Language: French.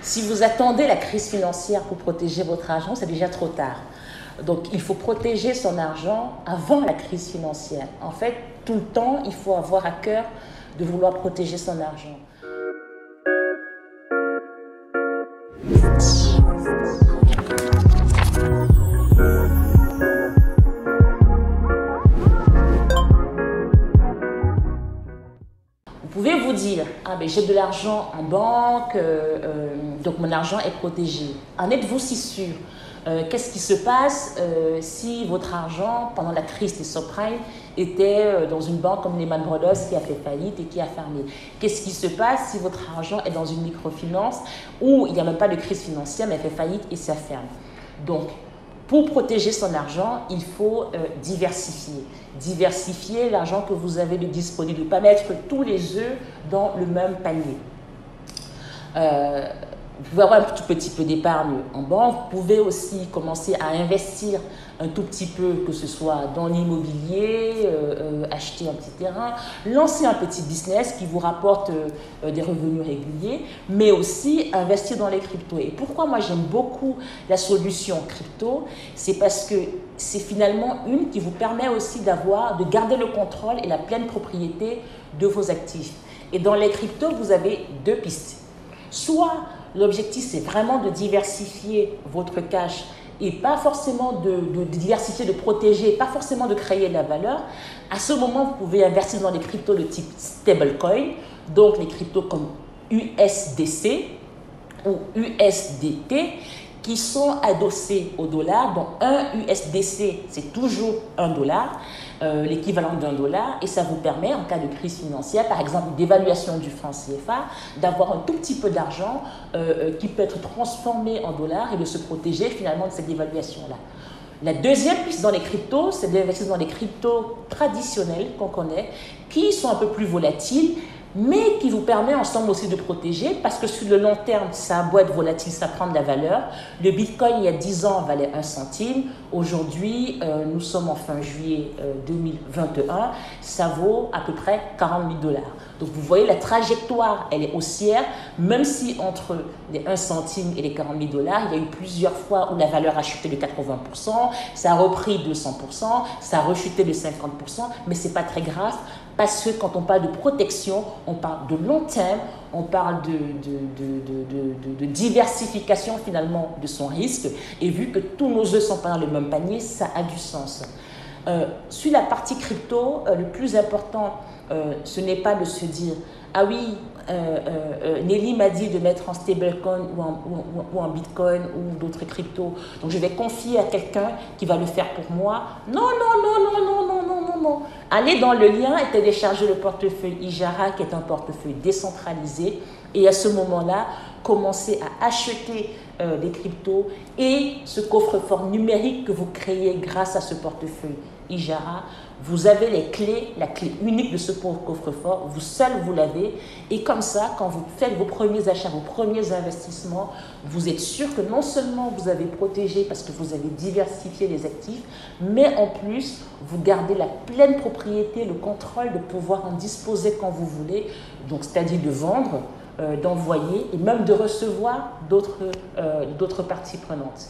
Si vous attendez la crise financière pour protéger votre argent, c'est déjà trop tard. Donc, il faut protéger son argent avant la crise financière. En fait, tout le temps, il faut avoir à cœur de vouloir protéger son argent. Vous pouvez vous dire, ah ben j'ai de l'argent en banque, donc mon argent est protégé. En êtes-vous si sûr? Qu'est-ce qui se passe si votre argent, pendant la crise des subprimes, était dans une banque comme Lehman Brothers qui a fait faillite et qui a fermé? Qu'est-ce qui se passe si votre argent est dans une microfinance où il n'y a même pas de crise financière mais elle fait faillite et ça ferme? Donc, pour protéger son argent, il faut diversifier. Diversifier l'argent que vous avez de disponible, ne pas mettre tous les œufs dans le même panier. Vous pouvez avoir un tout petit peu d'épargne en banque. Vous pouvez aussi commencer à investir un tout petit peu, que ce soit dans l'immobilier, acheter un petit terrain, lancer un petit business qui vous rapporte des revenus réguliers, mais aussi investir dans les cryptos. Et pourquoi moi j'aime beaucoup la solution crypto? C'est parce que c'est finalement une qui vous permet aussi de garder le contrôle et la pleine propriété de vos actifs. Et dans les cryptos, vous avez deux pistes. Soit l'objectif, c'est vraiment de diversifier votre cash et pas forcément de diversifier, de protéger, pas forcément de créer de la valeur. À ce moment, vous pouvez investir dans les cryptos de type stablecoin, donc les cryptos comme USDC ou USDT, qui sont adossés au dollar. Donc, un USDC, c'est toujours $1, l'équivalent d'$1, et ça vous permet, en cas de crise financière, par exemple d'évaluation du franc CFA, d'avoir un tout petit peu d'argent qui peut être transformé en dollars et de se protéger finalement de cette dévaluation-là. La deuxième piste dans les cryptos, c'est d'investir dans les cryptos traditionnels qu'on connaît, qui sont un peu plus volatiles, mais qui vous permet ensemble aussi de protéger, parce que sur le long terme, ça a beau être volatile, ça prend de la valeur. Le Bitcoin, il y a 10 ans, valait 1 centime. Aujourd'hui, nous sommes en fin juillet 2021, ça vaut à peu près 40 000 $. Donc, vous voyez, la trajectoire, elle est haussière, même si entre les 1 centime et les 40 000 $, il y a eu plusieurs fois où la valeur a chuté de 80%, ça a repris de 100%, ça a rechuté de 50%, mais ce n'est pas très grave, parce que quand on parle de protection, on parle de long terme, on parle de diversification finalement de son risque. Et vu que tous nos œufs sont pas dans le même panier, ça a du sens. Sur la partie crypto, le plus important, ce n'est pas de se dire « Ah oui, Nelly m'a dit de mettre en stablecoin ou en bitcoin ou d'autres cryptos, donc je vais confier à quelqu'un qui va le faire pour moi. » Non, non, non, non, non, non, non, non, non. Allez dans le lien et téléchargez le portefeuille Ijara, qui est un portefeuille décentralisé. Et à ce moment-là, commencez à acheter des cryptos et ce coffre-fort numérique que vous créez grâce à ce portefeuille Ijara. Vous avez les clés, la clé unique de ce coffre-fort, vous seul vous l'avez, et comme ça, quand vous faites vos premiers achats, vos premiers investissements, vous êtes sûr que non seulement vous avez protégé parce que vous avez diversifié les actifs, mais en plus, vous gardez la pleine propriété, le contrôle de pouvoir en disposer quand vous voulez, donc c'est-à-dire de vendre, d'envoyer et même de recevoir d'autres parties prenantes.